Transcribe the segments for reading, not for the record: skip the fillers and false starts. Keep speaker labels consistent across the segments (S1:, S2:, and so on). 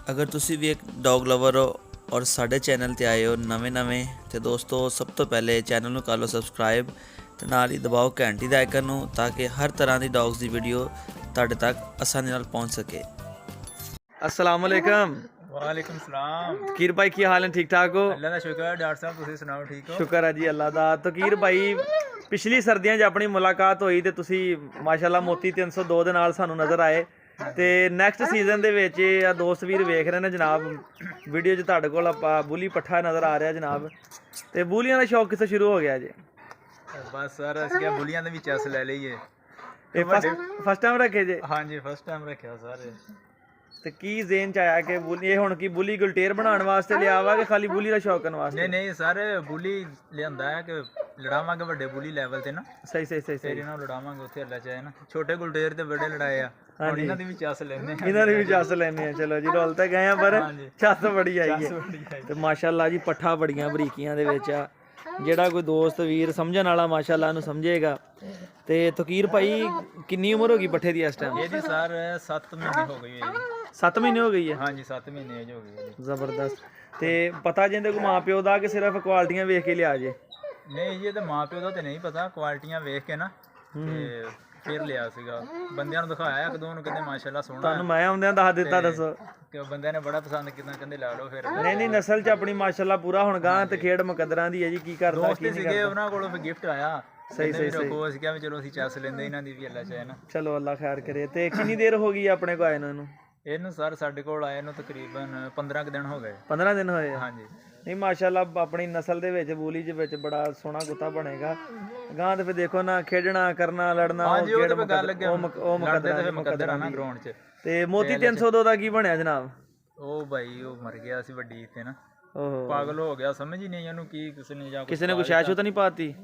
S1: ਅਗਰ ਤੁਸੀਂ ਵੀ ਇੱਕ ਡੌਗ ਲਵਰ ਹੋ ਔਰ ਸਾਡੇ ਚੈਨਲ ਤੇ ਆਏ ਹੋ ਨਵੇਂ ਤੇ ਦੋਸਤੋ, ਸਭ ਤੋਂ ਪਹਿਲੇ ਚੈਨਲ ਨੂੰ ਕਰ ਲਓ ਸਬਸਕ੍ਰਾਈਬ ਤੇ ਨਾਲ ਹੀ ਦਬਾਓ ਘੰਟੀ ਦਾ ਆਈਕਨ ਨੂੰ, ਤਾਂ ਕਿ ਹਰ ਤਰ੍ਹਾਂ ਦੀ ਡੌਗਸ ਦੀ ਵੀਡੀਓ ਤੁਹਾਡੇ ਤੱਕ ਆਸਾਨੀ ਨਾਲ ਪਹੁੰਚ ਸਕੇ। अस्सलाम वालेकुम।
S2: वालेकुम सलाम।
S1: तकीर भाई की हाल है? ठीक ठाक हो?
S2: अल्लाह का शुक्र है। डॉक्टर साहब तुसीं सुनाओ, ठीक हो?
S1: शुक्र है जी अल्लाह दा। तकीर भाई, पिछली सर्दियां 'ਚ ਆਪਣੀ ਮੁਲਾਕਾਤ ਹੋਈ ਤੇ ਤੁਸੀਂ ਮਾਸ਼ਾਅੱਲਾ ਮੋਤੀ 302 ਦੇ ਨਾਲ ਸਾਨੂੰ ਨਜ਼ਰ ਆਏ ਤੇ ਨੈਕਸਟ ਸੀਜ਼ਨ ਦੇ ਵਿੱਚ ਆ ਦੋਸਤ ਵੀਰ ਵੇਖ ਰਹੇ ਨੇ ਜਨਾਬ ਵੀਡੀਓ 'ਚ ਤੁਹਾਡੇ ਕੋਲ ਆਪਾਂ ਬੁਲੀ ਪੱਠਾ ਨਜ਼ਰ ਆ ਰਿਹਾ ਜਨਾਬ, ਤੇ ਬੁਲੀਆਂ ਦਾ ਸ਼ੌਕ ਕਿੱਥੋਂ ਸ਼ੁਰੂ ਹੋ ਗਿਆ ਜੀ?
S2: बस सर ਅਸੀਂ ਕਿਹਾ ਬੁਲੀਆਂ ਦੇ ਵਿੱਚ ਅਸ ਲੈ ਲਈਏ।
S1: ਇਹ ਫਸਟ ਟਾਈਮ ਰੱਖੇ ਜੇ?
S2: ਹਾਂਜੀ ਫਸਟ ਟਾਈਮ ਰੱਖਿਆ ਸਰ।
S1: ਤੇ ਕੀ ਜ਼ੇਨ ਚ ਆਇਆ ਕਿ ਬੁਲੀ ਇਹ ਹੁਣ ਕੀ ਬੁਲੀ ਗੁਲਟੇਰ ਬਣਾਉਣ ਵਾਸਤੇ ਲਿਆ ਵਾ ਕਿ ਖਾਲੀ ਬੁਲੀ ਦਾ ਸ਼ੌਕ ਕਰਨ ਵਾਸਤੇ?
S2: ਨਹੀਂ ਸਰ, ਬੁਲੀ ਲਿਆਂਦਾ ਹੈ ਕਿ ਲੜਾਵਾਂਗੇ ਵੱਡੇ ਬੁਲੀ ਲੈਵਲ ਤੇ ਨਾ।
S1: ਸਹੀ
S2: ਫਿਰ ਇਹਨਾਂ ਨੂੰ ਲੜਾਵਾਂਗੇ ਉੱਥੇ ਅੱਲਾ ਚਾਹੇ ਨਾ। ਛੋਟੇ ਗੁਲਟੇਰ ਤੇ ਬੜੇ ਲੜਾਏ ਆ, ਹੁਣ ਇਹਨਾਂ ਦੀ ਵੀ ਚੱਸ ਲੈਣੇ ਆ।
S1: ਇਹਨਾਂ ਦੀ ਵੀ ਚੱਸ ਲੈਣੇ ਆ। ਚਲੋ ਜੀ, ਰੋਲ ਤਾਂ ਗਏ ਆ ਪਰ ਚੱਸ ਬੜੀ ਆਈ ਹੈ ਤੇ ਮਾਸ਼ਾਅੱਲਾ ਜੀ ਪੱਠਾ ਬੜੀਆਂ ਬਰੀਕੀਆਂ ਦੇ ਵਿੱਚ ਆ। ਜਿਹੜਾ ਕੋਈ ਦੋਸਤ ਵੀਰ ਸਮਝਣ ਵਾਲਾ ਮਾਸ਼ਾਅੱਲਾ ਇਹਨੂੰ ਸਮਝੇਗਾ। ਤੇ ਤਕੀਰ ਭਾਈ, ਕਿੰਨੀ ਉਮਰ ਹੋ ਗਈ ਪੱਠੇ ਦੀ ਇਸ ਟਾਈਮ?
S2: ਇਹਦੀ ਸਰ 7 ਮਹੀਨੇ ਹੋ ਗਈ ਹੈ।
S1: 7 ਮਹੀਨੇ ਹੋ ਗਈ ਹੈ?
S2: ਹਾਂਜੀ 7 ਮਹੀਨੇ ਏਜ ਹੋ ਗਈ ਹੈ।
S1: ਜ਼ਬਰਦਸਤ। ਤੇ ਪਤਾ ਜਿੰਦੇ ਕੋ ਮਾਂ ਪਿਓ ਦਾ ਕਿ ਸਿਰਫ ਕੁਆਲਿਟੀਆਂ ਵੇਖ ਕੇ ਲਿਆ ਜੇ?
S2: ਨਹੀਂ ਜੀ, ਇਹ ਤਾਂ ਮਾਂ ਪਿਓ ਦਾ ਤੇ ਨਹੀਂ ਪਤਾ, ਕੁਆਲਿਟੀਆਂ ਵੇਖ ਕੇ ਨਾ ਤੇ ਫਿਰ ਲਿਆ ਸੀਗਾ। ਬੰਦਿਆਂ ਨੂੰ ਦਿਖਾਇਆ ਇੱਕ ਦੋ ਨੂੰ, ਕਹਿੰਦੇ ਮਾਸ਼ਾਅੱਲਾ ਸੋਹਣਾ।
S1: ਤੁਹਾਨੂੰ ਮੈਂ ਆਉਂਦਿਆਂ ਦੱਸ ਦਿੱਤਾ, ਦੱਸੋ
S2: ਕਿ ਬੰਦਿਆਂ ਨੇ ਬੜਾ ਪਸੰਦ ਕੀਤਾ, ਕਹਿੰਦੇ ਲਾ ਲਓ ਫਿਰ।
S1: ਨਹੀਂ ਨਸਲ ਚ ਆਪਣੀ ਮਾਸ਼ਾਅੱਲਾ ਪੂਰਾ ਹੁਣ ਗਾਂ ਤੇ ਖੇਡ ਮੁਕੱਦਰਾਂ ਦੀ ਹੈ ਜੀ। ਕੀ ਕਰਦਾ
S2: ਦੋਸਤ ਸੀਗੇ ਉਹਨਾਂ ਕੋਲੋਂ ਫਿਰ ਗਿਫਟ ਆਇਆ।
S1: ਸਹੀ
S2: ਰੱਖੋ, ਅਸੀਂ ਕਿਹਾ ਵੀ ਚਲੋ ਅਸੀਂ ਚੱਸ ਲੈਂਦੇ ਇਹਨਾਂ ਦੀ ਵੀ ਅੱਲਾ ਚਾਹੇ ਨਾ।
S1: ਚਲੋ ਅੱਲਾ ਖੈਰ ਕਰੇ। ਤੇ ਕਿੰਨੀ ਦੇਰ ਹੋ ਗਈ ਆਪਣੇ ਕੋ ਆਏ ਨੂੰ ਇਹਨੂੰ?
S2: ਇਹਨੂੰ ਸਰ ਸਾਡੇ ਕੋਲ ਆਏ ਨੂੰ ਤਕਰੀਬਨ 15 ਕੁ ਦਿਨ ਹੋ ਗਏ।
S1: 15 ਦਿਨ ਹੋਏ?
S2: ਹਾਂਜੀ।
S1: ਨਹੀਂ ਮਾਸ਼ਾਅੱਲਾ ਆਪਣੀ ਨਸਲ ਦੇ ਵਿੱਚ ਬੂਲੀ ਦੇ ਵਿੱਚ ਬੜਾ ਸੋਹਣਾ ਕੁੱਤਾ ਬਣੇਗਾ ਗਾਂ ਤੇ ਫਿਰ ਦੇਖੋ ਨਾ, ਖੇਡਣਾ ਕਰਨਾ ਲੜਨਾ
S2: ਮੁਕੱਦਰ ਨਾ ਗਰਾਊਂਡ 'ਚ।
S1: ਤੇ ਮੋਤੀ 302 ਦਾ ਕੀ ਬਣਿਆ ਜਨਾਬ?
S2: ਉਹ ਭਾਈ ਉਹ ਮਰ ਗਿਆ ਸੀ ਵੱਡੀ ਤੇ ਨਾ,
S1: ਓਹੋ
S2: ਪਾਗਲ ਹੋ ਗਿਆ। ਸਮਝ ਹੀ ਨਹੀਂ ਇਹਨੂੰ ਕੀ
S1: ਕਿਸੇ ਨੇ ਕੋਈ ਸ਼ੈਸ਼ੋ ਤਾਂ ਨਹੀਂ ਪਾਤੀ?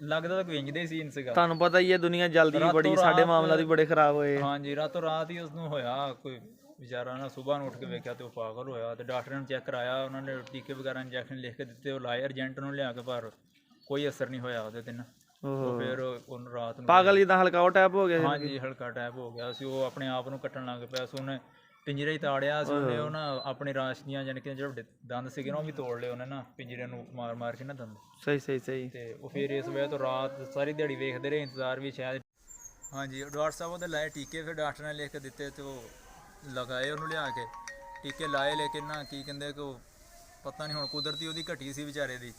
S2: ਲੱਗਦਾ ਤਾਂ ਵਿੰਜਦੇ ਸੀ ਇਨਸਗਾ।
S1: ਤੁਹਾਨੂੰ ਪਤਾ ਹੀ ਹੈ ਦੁਨੀਆ ਜਲਦੀ ਬੜੀ, ਸਾਡੇ ਮਾਮਲਾ ਵੀ ਬੜੇ ਖਰਾਬ ਹੋਏ।
S2: ਹਾਂਜੀ ਰਾਤੋਂ ਰਾਤ ਹੀ ਉਸਨੂੰ ਹੋਇਆ ਕੋਈ ਵਿਚਾਰਾ ਨਾ। ਸੁਬਾਹ ਨੂੰ ਉੱਠ ਕੇ ਵੇਖਿਆ ਤੇ ਉਹ ਪਾਗਲ ਹੋਇਆ ਤੇ ਡਾਕਟਰ ਨੇ ਚੈੱਕ ਕਰਾਇਆ, ਉਹਨਾਂ ਨੇ ਟੀਕੇ ਵਗੈਰਾ ਇੰਜੈਕਸ਼ਨ ਲਿਖ ਕੇ ਦਿੱਤੇ, ਉਹ ਲਾਏ ਅਰਜੈਂਟ ਨੂੰ ਲਿਆ ਕੇ, ਪਰ ਕੋਈ ਅਸਰ ਨਹੀਂ ਹੋਇਆ ਉਹਦੇ ਤੇ ਨਾ। ਉਹ ਫਿਰ ਉਹਨੂੰ ਰਾਤ ਨੂੰ
S1: ਪਾਗਲ ਜਿੱਦਾਂ ਹਲਕਾ ਟੈਪ ਹੋ ਗਿਆ?
S2: ਹਾਂਜੀ ਹਲਕਾ ਟੈਪ ਹੋ ਗਿਆ ਸੀ। ਉਹ ਆਪਣੇ ਆਪ ਨੂੰ ਕੱਟਣ ਲੱਗ ਪਿਆ ਸੀ। ਉਹਨੇ ਪਿੰਜਰੇ ਹੀ ਤਾੜਿਆ ਸੀ ਉਹਨੇ। ਉਹ ਨਾ ਆਪਣੀ ਰਾਸ਼ਨੀਆਂ ਜਾਣੀ ਕਿ ਜਿਹੜੇ ਵੱਡੇ ਦੰਦ ਸੀਗੇ ਨਾ ਉਹ ਵੀ ਤੋੜ ਲਏ ਉਹਨੇ ਨਾ, ਪਿੰਜਰੇ ਨੂੰ ਮਾਰ ਕੇ ਨਾ ਦੰਦ।
S1: ਸਹੀ।
S2: ਤੇ ਉਹ ਫਿਰ ਇਸ ਵਜ੍ਹਾ ਤੋਂ ਰਾਤ ਸਾਰੀ ਦਿਹਾੜੀ ਵੇਖਦੇ ਰਹੇ, ਇੰਤਜ਼ਾਰ ਵੀ ਸ਼ਾਇਦ। ਹਾਂਜੀ ਡਾਕਟਰ ਸਾਹਿਬ ਉਹਦੇ ਲਾਏ ਟੀਕੇ, ਫਿਰ ਡਾਕਟਰ ਨੇ ਲਿਖ ਕੇ ਦਿੱਤੇ ਤੇ ਉਹ ਲਗਾਏ ਉਹਨੂੰ ਲਿਆ ਕੇ ਟੀਕੇ ਲਾਏ। ਲੇਕਿਨ ਨਾ ਕੀ ਕਹਿੰਦੇ ਕਿ ਉਹ ਪਤਾ ਨਹੀਂ ਹੁਣ ਕੁਦਰਤੀ ਉਹਦੀ ਘਟੀ ਸੀ ਵਿਚਾਰੇ ਦੀ,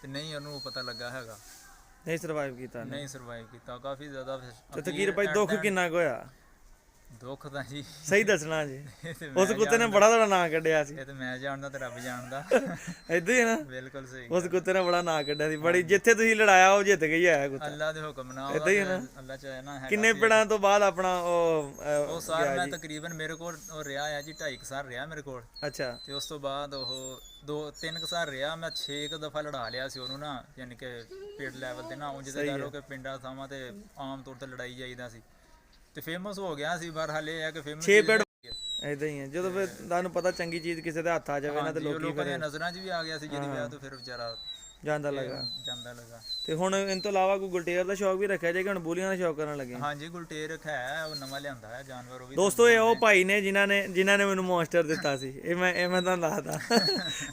S2: ਤੇ ਨਹੀਂ ਉਹਨੂੰ ਪਤਾ ਲੱਗਾ ਹੈਗਾ,
S1: ਨਹੀਂ ਸਰਵਾਈਵ ਕੀਤਾ।
S2: ਨਹੀਂ ਸਰਵਾਈਵ ਕੀਤਾ ਕਾਫੀ ਜ਼ਿਆਦਾ।
S1: ਤੇ ਤਕੀਰ ਭਾਈ ਦੁੱਖ ਕਿੰਨਾ ਕੁ ਹੋਇਆ?
S2: ਦੁੱਖ ਤਾਂ ਜੀ
S1: ਸਹੀ ਦੱਸਣਾ ਜੀ, ਉਸ ਕੁੱਤੇ ਨੇ ਬੜਾ ਤੁਹਾਡਾ ਨਾਂ ਕੱਢਿਆ ਸੀ।
S2: ਇਹ ਤੇ ਮੈਂ ਜਾਣਦਾ ਤੇ ਰੱਬ ਜਾਣਦਾ।
S1: ਏਦਾਂ ਹੀ ਨਾ?
S2: ਬਿਲਕੁਲ ਸਹੀ।
S1: ਉਸ ਕੁੱਤੇ ਨੇ ਬੜਾ ਨਾਂ ਕੱਢਿਆ ਸੀ ਬੜੀ। ਜਿੱਥੇ ਤੁਸੀਂ ਲੜਾਇਆ ਉਹ ਜਿੱਤ ਗਈ ਹੈ ਕੁੱਤਾ।
S2: ਅੱਲਾ ਦੇ ਹੁਕਮ ਨਾਲ।
S1: ਏਦਾਂ ਹੀ ਨਾ?
S2: ਅੱਲਾ ਚਾਹੇ ਨਾ।
S1: ਕਿੰਨੇ ਪਿੰਡਾਂ ਤੋਂ ਬਾਅਦ ਆਪਣਾ
S2: ਉਹ ਸਾਰ ਮੈਂ ਤਕਰੀਬਨ ਮੇਰੇ ਕੋਲ ਉਹ ਰਿਹਾ ਹੈ ਜੀ 2.5 ਸਾਲ ਰਿਹਾ ਮੇਰੇ ਕੋਲ।
S1: ਅੱਛਾ।
S2: ਤੇ ਉਸ ਤੋਂ ਬਾਅਦ ਉਹ 2-3 ਸਾਲ ਰਿਹਾ। ਮੈਂ 6 ਦਫਾ ਲੜਾ ਲਿਆ ਸੀ ਉਹਨੂੰ ਨਾ, ਯਾਨੀ ਕਿ ਪਿੰਡ ਲੈਵਲ ਤੇ ਨਾ। ਉਂਝ ਤੇ ਕਹਿ ਲਓ ਕਿ ਪਿੰਡਾਂ ਥਾਵਾਂ ਤੇ ਆਮ ਤੌਰ ਤੇ ਲੜਾਈ ਜਾਈਦਾ ਸੀ ਤੇ ਫੇਮਸ ਹੋ ਗਿਆ ਸੀ। ਪਰ ਹਾਲੇ ਇਹ ਹੈ ਕਿ ਫੇਮਸ 6 ਪਿੰਡ
S1: ਏਦਾਂ ਹੀ ਹੈ। ਜਦੋਂ ਫਿਰ ਤੁਹਾਨੂੰ ਪਤਾ ਚੰਗੀ ਚੀਜ਼ ਕਿਸੇ ਦੇ ਹੱਥ ਆ ਜਾਵੇ ਨਾ ਤੇ ਲੋਕਾਂ ਦੀਆਂ
S2: ਨਜ਼ਰਾਂ 'ਚ ਵੀ ਆ ਗਿਆ ਸੀ ਜਿਹਦੀ ਵਜ੍ਹਾ ਤੋਂ ਫਿਰ ਵਿਚਾਰਾ
S1: ਜਾਂਦਾ ਲੱਗਾ। ਤੇ ਹੁਣ ਇਹਨਾਂ ਤੋਂ ਇਲਾਵਾ ਕੋਈ ਗੁਲਟੇਰ ਦਾ ਸ਼ੌਕ ਵੀ ਰੱਖਿਆ ਜੇ ਕਿ ਹੁਣ ਬੂਲੀਆਂ ਦਾ ਸ਼ੌਕ ਕਰਨ ਲੱਗੇ?
S2: ਹਾਂਜੀ ਗੁਲਟੇਰ ਹੈ, ਉਹ ਨਵਾਂ ਲਿਆਂਦਾ ਹੈ ਜਾਨਵਰ। ਉਹ ਵੀ
S1: ਦੋਸਤੋ ਇਹ ਉਹ ਭਾਈ ਨੇ ਜਿਨ੍ਹਾਂ ਨੇ ਮੈਨੂੰ ਮੌਨਸਟਰ ਦਿੱਤਾ ਸੀ। ਇਹ ਮੈਂ ਤੁਹਾਨੂੰ ਦੱਸਦਾ।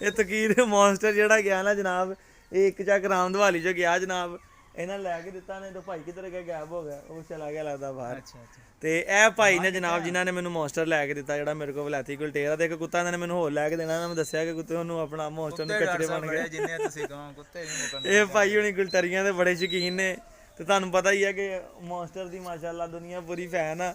S1: ਇਹ ਤਕੀਰ ਮੌਨਸਟਰ ਜਿਹੜਾ ਗਿਆ ਨਾ ਜਨਾਬ, ਇਹ ਇੱਕ ਚੱਕ ਰਾਮ ਦਿਵਾਲੀ 'ਚ ਗਿਆ ਜਨਾਬ, ਇਹਨਾਂ ਲੈ ਕੇ ਦਿੱਤਾ ਨੇ। ਤਾਂ ਭਾਈ ਕਿੱਧਰ ਗਿਆ? ਗਾਇਬ ਹੋ ਗਿਆ, ਉਹ ਚਲਾ ਗਿਆ ਲੱਗਦਾ ਬਾਹਰ। ਤੇ ਇਹ ਭਾਈ ਨੇ ਜਨਾਬ ਜਿਨ੍ਹਾਂ ਨੇ ਮੈਨੂੰ ਮੌਨਸਟਰ ਲੈ ਕੇ ਦਿੱਤਾ, ਜਿਹੜਾ ਮੇਰੇ ਕੋਲ ਵਲੈਤੀ ਗੁਲਟੇਰ ਆ। ਤੇ ਇੱਕ ਕੁੱਤਾ ਇਹਨਾਂ ਨੇ ਮੈਨੂੰ ਹੋਰ ਲੈ ਕੇ ਦੇਣਾ, ਮੈਂ ਦੱਸਿਆ ਕਿ ਕੁੱਤੇ ਉਹਨੂੰ ਆਪਣਾ ਮੌਨਸਟਰ ਨੂੰ ਕੱਚਰੇ ਬਣ ਗਏ। ਇਹ ਭਾਈ ਹੁਣੀ ਗੁਲਟਰੀਆਂ ਦੇ ਬੜੇ ਸ਼ੌਕੀਨ ਨੇ ਤੇ ਤੁਹਾਨੂੰ ਪਤਾ ਹੀ ਹੈ ਕਿ ਮੌਨਸਟਰ ਦੀ ਮਾਸ਼ਾਅੱਲਾ ਦੁਨੀਆ ਪੂਰੀ ਫੈਨ ਆ।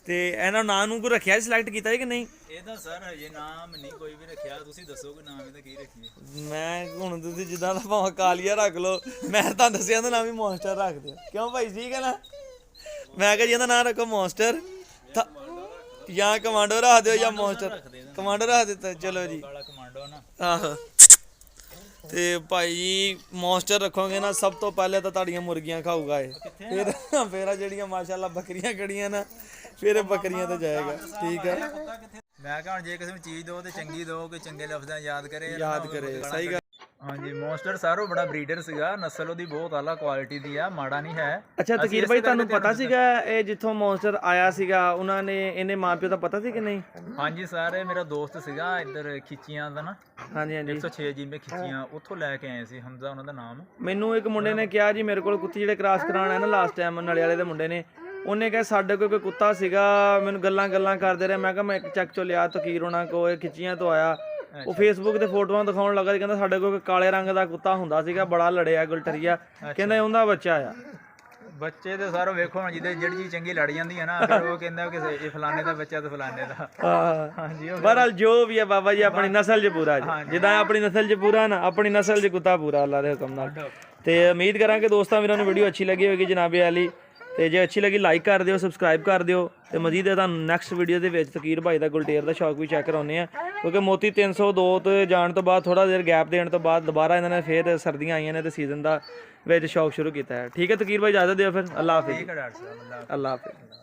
S1: ਤੇ ਇਹਨਾਂ ਨਾਂ ਨੂੰ ਕੋਈ ਰੱਖਿਆ ਸਿਲੈਕਟ ਕੀਤਾ ਹੈ ਕਿ ਨਹੀਂ?
S2: ਇਹਦਾ ਸਰ ਹਜੇ ਨਾਮ ਨਹੀਂ ਕੋਈ ਵੀ ਰੱਖਿਆ। ਤੁਸੀਂ ਦੱਸੋ ਕਿ ਨਾਮ ਇਹਦਾ ਕੀ ਰੱਖੀਏ?
S1: ਮੈਂ ਹੁਣ ਤੁਸੀਂ ਜਿੱਦਾਂ ਦਾ ਭਾਵੇਂ ਕਾਲੀਆ ਰੱਖ ਲਓ, ਮੈਂ ਤੁਹਾਨੂੰ ਦੱਸਿਆ ਇਹਦਾ ਨਾਮ ਵੀ ਮੌਨਸਟਰ ਰੱਖ ਦਿਓ। ਕਿਉਂ ਭਾਈ? ਠੀਕ ਹੈ ਨਾ? ਮੈਂ ਕਿਹਾ ਜੀ ਇਹਦਾ ਨਾਮ ਰੱਖੋ ਮੌਨਸਟਰ, ਜਾਂ ਕਮਾਂਡੋ ਰੱਖ ਦਿਓ ਜਾਂ ਮੌਨਸਟਰ। ਕਮਾਂਡੋ ਰੱਖ ਦਿੱਤਾ। ਚਲੋ ਜੀ ਆਹੋ। ਤੇ ਭਾਈ ਜੀ ਮੌਨਸਟਰ ਰੱਖੋਗੇ ਨਾ, ਸਭ ਤੋਂ ਪਹਿਲੇ ਤਾਂ ਤੁਹਾਡੀਆਂ ਮੁਰਗੀਆਂ ਖਾਊਗਾ ਇਹ। ਫਿਰ ਆ ਜਿਹੜੀਆਂ ਮਾਸ਼ਾਅੱਲਾ ਬੱਕਰੀਆਂ ਖੜੀਆਂ ਨਾ, ਫਿਰ ਇਹ ਬੱਕਰੀਆਂ ਤੇ ਜਾਏਗਾ। ਠੀਕ ਹੈ।
S2: ਮੈਂ ਕਹਾਂ ਜੇ ਕਿਸੇ ਨੂੰ ਚੀਜ਼ ਦੋ ਤੇ ਚੰਗੀ ਦੋ, ਕਿ ਚੰਗੇ ਲਫ਼ਜ਼ਾਂ ਯਾਦ ਕਰੇ।
S1: ਸਹੀ ਗੱਲ।
S2: ਹਾਂਜੀ ਮੌਨਸਟਰ ਸਾਰੋ ਬੜਾ ਬਰੀਡਰ ਸੀਗਾ, ਨਸਲ ਉਹਦੀ ਬਹੁਤ ਆਲਾ ਕੁਆਲਿਟੀ ਦੀ ਆ, ਮਾੜਾ ਨਹੀਂ ਹੈ।
S1: ਅੱਛਾ ਤਕੀਰ ਭਾਈ, ਤੁਹਾਨੂੰ ਪਤਾ ਸੀਗਾ ਇਹ ਜਿੱਥੋਂ ਮੌਨਸਟਰ ਆਇਆ ਸੀਗਾ ਉਹਨਾਂ ਨੇ ਇਹਨੇ ਮਾਪਿਓ ਦਾ ਪਤਾ ਸੀ ਕਿ ਨਹੀਂ?
S2: ਹਾਂਜੀ ਸਰ, ਇਹ ਮੇਰਾ ਦੋਸਤ ਸੀਗਾ ਇੱਧਰ ਖਿੱਚੀਆਂ ਦਾ ਨਾ,
S1: ਹਾਂਜੀ ਹਾਂਜੀ
S2: 106 ਜਿਵੇਂ ਖਿੱਚੀਆਂ, ਉੱਥੋਂ ਲੈ ਕੇ ਆਏ ਸੀ, ਹਮਜ਼ਾ ਉਹਨਾਂ ਦਾ ਨਾਮ।
S1: ਮੈਨੂੰ ਇੱਕ ਮੁੰਡੇ ਨੇ ਕਿਹਾ ਜੀ ਮੇਰੇ ਕੋਲ ਕੁੱਤੇ ਜਿਹੜੇ ਕ੍ਰਾਸ ਕਰਾਉਣ ਆਏ ਨਾ ਲਾਸਟ ਟਾਈਮ, ਨਾਲੇ ਵਾਲੇ ਦੇ ਮੁੰਡੇ ਨੇ, ਉਹਨੇ ਕਿਹਾ ਸਾਡੇ ਕੋਲ ਕੋਈ ਕੁੱਤਾ ਸੀਗਾ, ਮੈਨੂੰ ਗੱਲਾਂ ਕਰਦੇ ਰਹੇ। ਮੈਂ ਕਿਹਾ ਮੈਂ ਇੱਕ ਚੱਕ ਚੋਂ ਲਿਆ ਤਕੀਰ ਹੋਣਾ ਕੋ, ਇਹ ਖਿੱਚੀਆਂ ਤੋਂ ਆਇਆ। ਉਹ ਫੇਸਬੁੱਕ ਤੇ ਫੋਟੋਆਂ ਦਿਖਾਉਣ ਲੱਗਾ, ਕਹਿੰਦਾ ਸਾਡੇ ਕੋਲ ਕਾਲੇ ਰੰਗ ਦਾ ਕੁੱਤਾ ਹੁੰਦਾ ਸੀਗਾ, ਬੜਾ ਲੜਿਆ ਗੁਲਟਰੀਆ, ਕਹਿੰਦਾ ਉਹਦਾ ਬੱਚਾ ਆ।
S2: ਬੱਚੇ ਤੇ ਸਾਰੋ ਵੇਖੋ ਹੁਣ, ਜਿਹਦੇ ਜਿਹੜੀ ਚੀਜ਼ ਚੰਗੀ ਲੜ ਜਾਂਦੀ ਹੈ ਨਾ, ਫਿਰ ਉਹ ਕਹਿੰਦਾ ਕਿ ਇਹ ਫਲਾਣੇ ਦਾ ਬੱਚਾ ਤੇ ਫਲਾਣੇ ਦਾ। ਹਾਂਜੀ
S1: ਬਹਰਹਾਲ ਜੋ ਵੀ ਹੈ ਬਾਬਾ ਜੀ ਆਪਣੀ ਨਸਲ 'ਚ ਪੂਰਾ ਜੀ, ਜਿੱਦਾਂ ਆਪਣੀ ਨਸਲ 'ਚ ਪੂਰਾ ਨਾ, ਆਪਣੀ ਨਸਲ 'ਚ ਕੁੱਤਾ ਪੂਰਾ ਅੱਲਾ ਦੇ ਹੁਕਮ ਨਾਲ। ਤੇ ਉਮੀਦ ਕਰਾਂਗੇ ਦੋਸਤਾਂ ਵੀਰਾਂ ਨੂੰ ਵੀਡੀਓ ਅੱਛੀ ਲੱਗੀ ਹੋਵੇਗੀ ਜਨਾਬੇ ਵਾਲੀ, ਤੇ ਜੇ ਅੱਛੀ ਲੱਗੀ ਲਾਈਕ ਕਰ ਦਿਓ, ਸਬਸਕ੍ਰਾਈਬ ਕਰ ਦਿਓ। ਤੇ ਮਜ਼ੀਦ ਤੁਹਾਨੂੰ ਨੈਕਸਟ ਵੀਡੀਓ ਦੇ ਵਿੱਚ ਤਕੀਰ ਭਾਈ ਦਾ ਗੁਲਟੇਰ ਦਾ ਸ਼ੌਕ ਵੀ ਚੈੱਕ ਕਰਾਉਂਦੇ ਆ, ਕਿਉਂਕਿ ਮੋਤੀ 302 ਤੇ ਜਾਣ ਤੋਂ ਬਾਅਦ ਥੋੜਾ ਦੇਰ ਗੈਪ ਦੇਣ ਤੋਂ ਬਾਅਦ ਦੁਬਾਰਾ ਇਹਨਾਂ ਨੇ ਫੇਰ ਸਰਦੀਆਂ ਆਈਆਂ ਨੇ ਤੇ ਸੀਜ਼ਨ ਦਾ ਵਿੱਚ ਸ਼ੌਕ ਸ਼ੁਰੂ ਕੀਤਾ ਹੈ। ਠੀਕ ਹੈ ਤਕੀਰ ਭਾਈ, ਇਜਾਜ਼ਤ ਦਿਓ ਫਿਰ, ਅੱਲਾ ਹਾਫਿਜ਼।
S2: ਠੀਕ ਹੈ ਡਾਕਟਰ ਸਾਹਿਬ,
S1: ਅੱਲਾ ਹਾਫਿਜ਼।